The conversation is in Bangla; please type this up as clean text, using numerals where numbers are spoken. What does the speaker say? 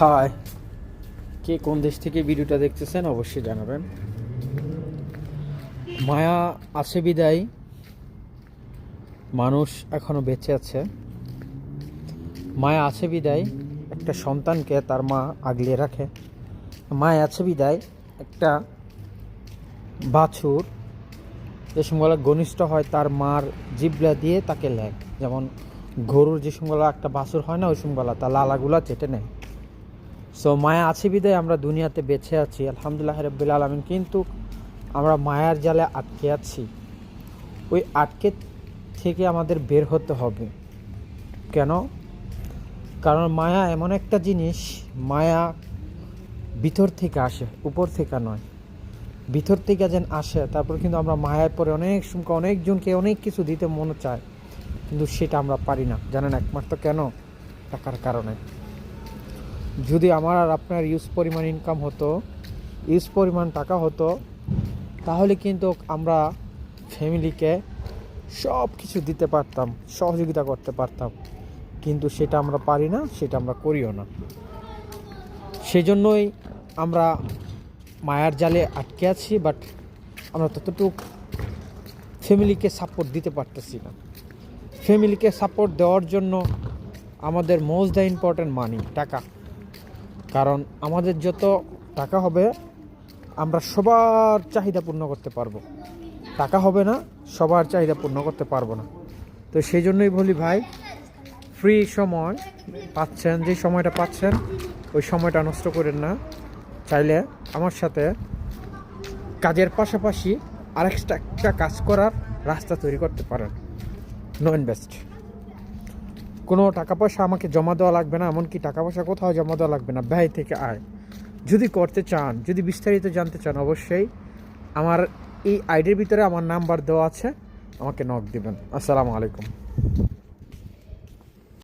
হাই, কে কোন দেশ থেকে ভিডিওটা দেখতেছেন অবশ্যই জানাবেন। মায়া আছে বিদায় মানুষ এখনো বেঁচে আছে। মায়া আছে বিদায় একটা সন্তানকে তার মা আগলে রাখে। মায়া আছে বিদায় একটা বাছুর যে সময়গুলো ঘনিষ্ঠ হয় তার মার জিবলা দিয়ে তাকে লেখ, যেমন গরুর যে সময়গুলো একটা বাছুর হয় না, ওই সময়গুলো তার লালাগুলা চেটে নেয়। সো মায়া আছে বিদায় আমরা দুনিয়াতে বেঁচে আছি, আলহামদুলিল্লাহ রাব্বিল আলামিন। কিন্তু আমরা মায়ার জালে আটকে আছি। ওই আটকে থেকে আমাদের বের হতে হবে। কেন? কারণ মায়া এমন একটা জিনিস, মায়া ভিতর থেকে আসে, উপর থেকে নয়। ভিতর থেকে যেন আসে, তারপর কিন্তু আমরা মায়ার পরে অনেক সময় অনেকজনকে অনেক কিছু দিতে মনে চায়, কিন্তু সেটা আমরা পারি না। জানেন একমাত্র কেন? টাকার কারণে। যদি আমার আর আপনার ইউজ পরিমাণ ইনকাম হতো, ইউজ পরিমাণ টাকা হতো, তাহলে কিন্তু আমরা ফ্যামিলিকে সব কিছু দিতে পারতাম, সহযোগিতা করতে পারতাম। কিন্তু সেটা আমরা পারি না, সেটা আমরা করিও না। সেই জন্যই আমরা মায়ার জালে আটকে আছি, বাট আমরা ততটুকু ফ্যামিলিকে সাপোর্ট দিতে পারতেছি না। ফ্যামিলিকে সাপোর্ট দেওয়ার জন্য আমাদের মোস্ট দ্য ইম্পর্ট্যান্ট মানি, টাকা। কারণ আমাদের যত টাকা হবে আমরা সবার চাহিদা পূর্ণ করতে পারবো। টাকা হবে না, সবার চাহিদা পূর্ণ করতে পারবো না। তো সেই জন্যই বলি ভাই, ফ্রি সময় পাচ্ছেন, যে সময়টা পাচ্ছেন ওই সময়টা নষ্ট করেন না। চাইলে আমার সাথে কাজের পাশাপাশি একটা কাজ করার রাস্তা তৈরি করতে পারেন। নো ইনভেস্ট, কোনো টাকা পয়সা আমাকে জমা দেওয়া লাগবে না, এমনকি টাকা পয়সা কোথাও জমা দেওয়া লাগবে না, ব্যয় থেকে আয়। যদি করতে চান, যদি বিস্তারিত জানতে চান, অবশ্যই আমার এই আইডির ভিতরে আমার নাম্বার দেওয়া আছে, আমাকে নক দিবেন। আসসালামু আলাইকুম।